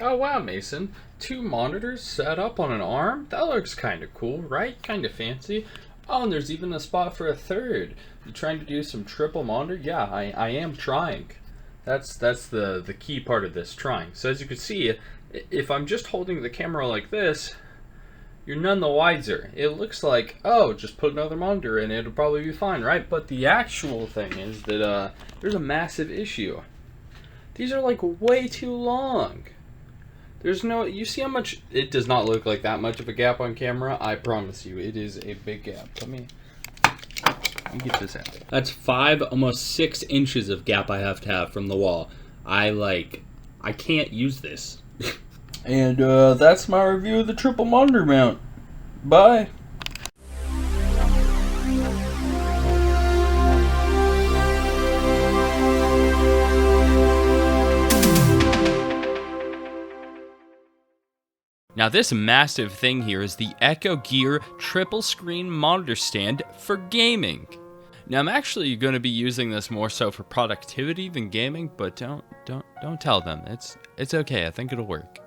Oh wow, Mason. Two monitors set up on an arm? That looks kinda cool, right? Kinda fancy. Oh, and there's even a spot for a third. You trying to do some triple monitor? Yeah, I am trying. That's the key part of this, trying. So as you can see, if I'm just holding the camera like this, you're none the wiser. It looks like, oh, just put another monitor in, it'll probably be fine, right? But the actual thing is that there's a massive issue. These are like way too long. There's no, you see how much, it does not look like that much of a gap on camera. I promise you, it is a big gap. Let me get this out. That's 5, almost 6 inches of gap I have to have from the wall. I can't use this. And that's my review of the triple monitor mount. Bye. Now this massive thing here is the Echogear triple screen monitor stand for gaming. Now I'm actually going to be using this more so for productivity than gaming, but don't tell them. It's okay. I think it'll work.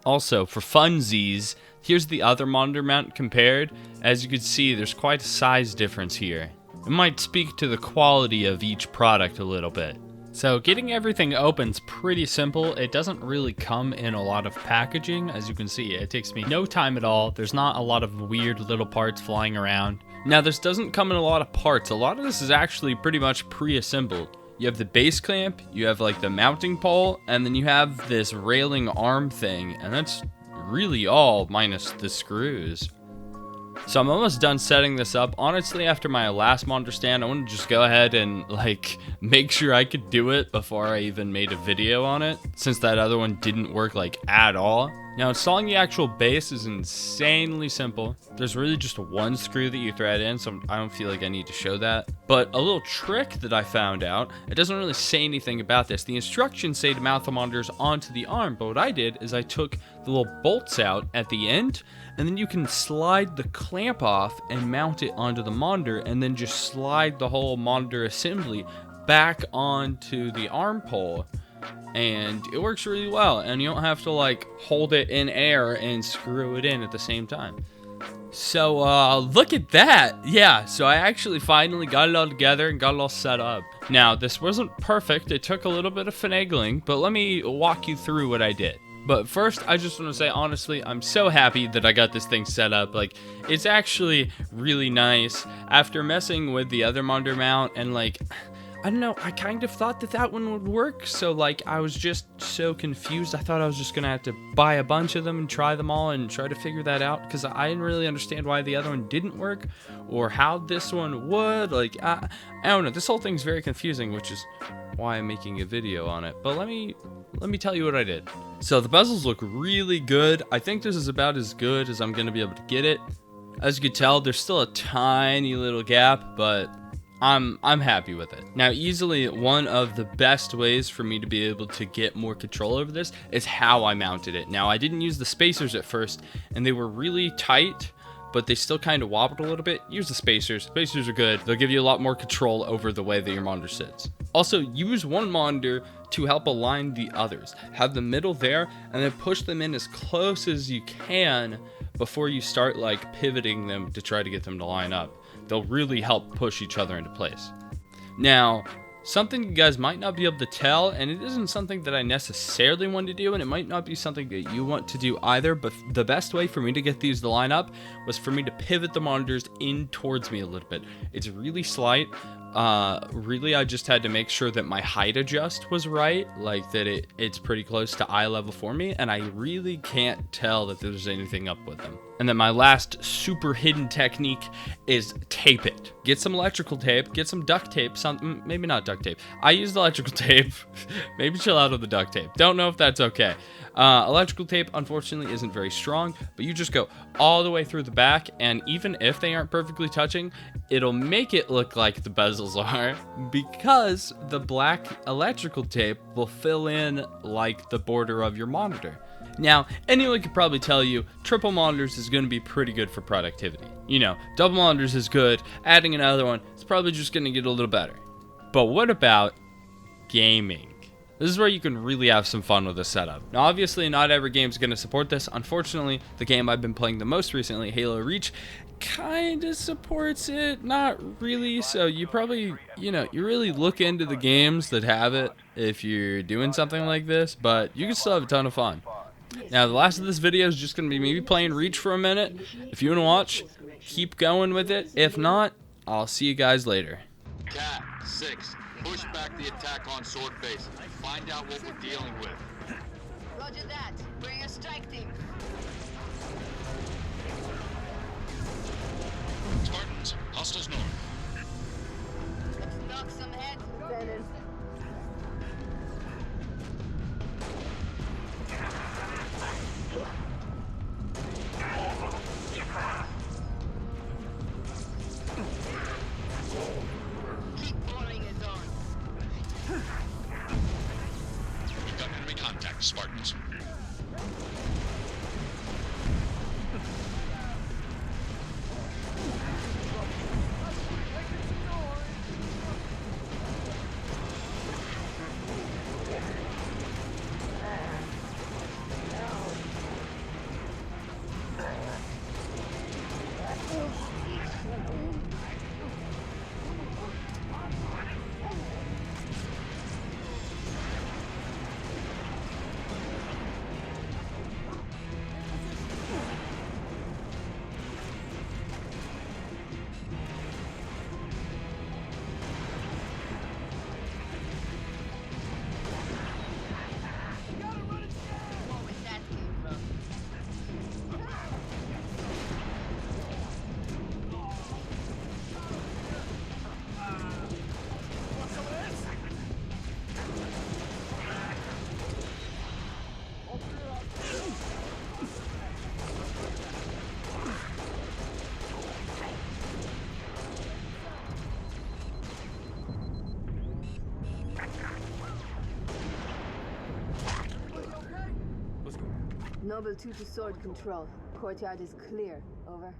Also, for funsies, here's the other monitor mount compared. As you can see, there's quite a size difference here. It might speak to the quality of each product a little bit. So getting everything open's pretty simple. It doesn't really come in a lot of packaging. As you can see, it takes me no time at all. There's not a lot of weird little parts flying around. Now this doesn't come in a lot of parts. A lot of this is actually pretty much pre-assembled. You have the base clamp, you have like the mounting pole, and then you have this railing arm thing, and that's really all minus the screws. So I'm almost done setting this up. Honestly, after my last monitor stand, I wanted to just go ahead and like make sure I could do it before I even made a video on it, since that other one didn't work like at all. Now installing the actual base is insanely simple. There's really just one screw that you thread in, so I don't feel like I need to show that. But a little trick that I found out, it doesn't really say anything about this. The instructions say to mount the monitors onto the arm, but what I did is I took the little bolts out at the end, and then you can slide the clamp off and mount it onto the monitor, and then just slide the whole monitor assembly back onto the arm pole. And it works really well, and you don't have to like hold it in air and screw it in at the same time. So look at that. Yeah, so I actually finally got it all together and got it all set up. Now this wasn't perfect, it took a little bit of finagling, but let me walk you through what I did. But first, I just want to say, honestly, I'm so happy that I got this thing set up. Like, it's actually really nice. After messing with the other monitor mount and like, I don't know, I kind of thought that one would work, so like I was just so confused. I thought I was just gonna have to buy a bunch of them and try them all and try to figure that out, because I didn't really understand why the other one didn't work or how this one would. Like, I don't know, this whole thing's very confusing, which is why I'm making a video on it. But let me tell you what I did. So the bezels look really good. I think this is about as good as I'm gonna be able to get it. As you can tell, there's still a tiny little gap, but I'm happy with it. Now, easily one of the best ways for me to be able to get more control over this is how I mounted it. Now, I didn't use the spacers at first, and they were really tight, but they still kind of wobbled a little bit. Use the spacers. Spacers are good. They'll give you a lot more control over the way that your monitor sits. Also, use one monitor to help align the others. Have the middle there, and then push them in as close as you can before you start like pivoting them to try to get them to line up. They'll really help push each other into place. Now, something you guys might not be able to tell, and it isn't something that I necessarily want to do, and it might not be something that you want to do either, but the best way for me to get these to line up was for me to pivot the monitors in towards me a little bit. It's really slight. Really, I just had to make sure that my height adjust was right, like that it's pretty close to eye level for me, and I really can't tell that there's anything up with them. And then my last super hidden technique is tape it. Get some electrical tape, get some duct tape, maybe not duct tape. I used electrical tape. Maybe chill out on the duct tape. Don't know if that's okay. Electrical tape, unfortunately, isn't very strong, but you just go all the way through the back, and even if they aren't perfectly touching, it'll make it look like the bezels are, because the black electrical tape will fill in like the border of your monitor. Now, anyone could probably tell you triple monitors is going to be pretty good for productivity. You know, double monitors is good, adding another one is probably just going to get a little better. But what about gaming? This is where you can really have some fun with the setup. Now, obviously, not every game is going to support this. Unfortunately, the game I've been playing the most recently, Halo Reach, kind of supports it. Not really. So you probably, you really look into the games that have it if you're doing something like this, but you can still have a ton of fun. Now, the last of this video is just going to be me playing Reach for a minute. If you want to watch, keep going with it. If not, I'll see you guys later. Cat 6, push back the attack on Sword Face. Find out what we're dealing with. Roger that. Bring a strike team. Spartans, hostiles north. Let's knock some heads, Lieutenant. Keep pouring it on. We've got enemy contact, Spartans. Where that came from? Noble 2 to sword control. Courtyard is clear. Over.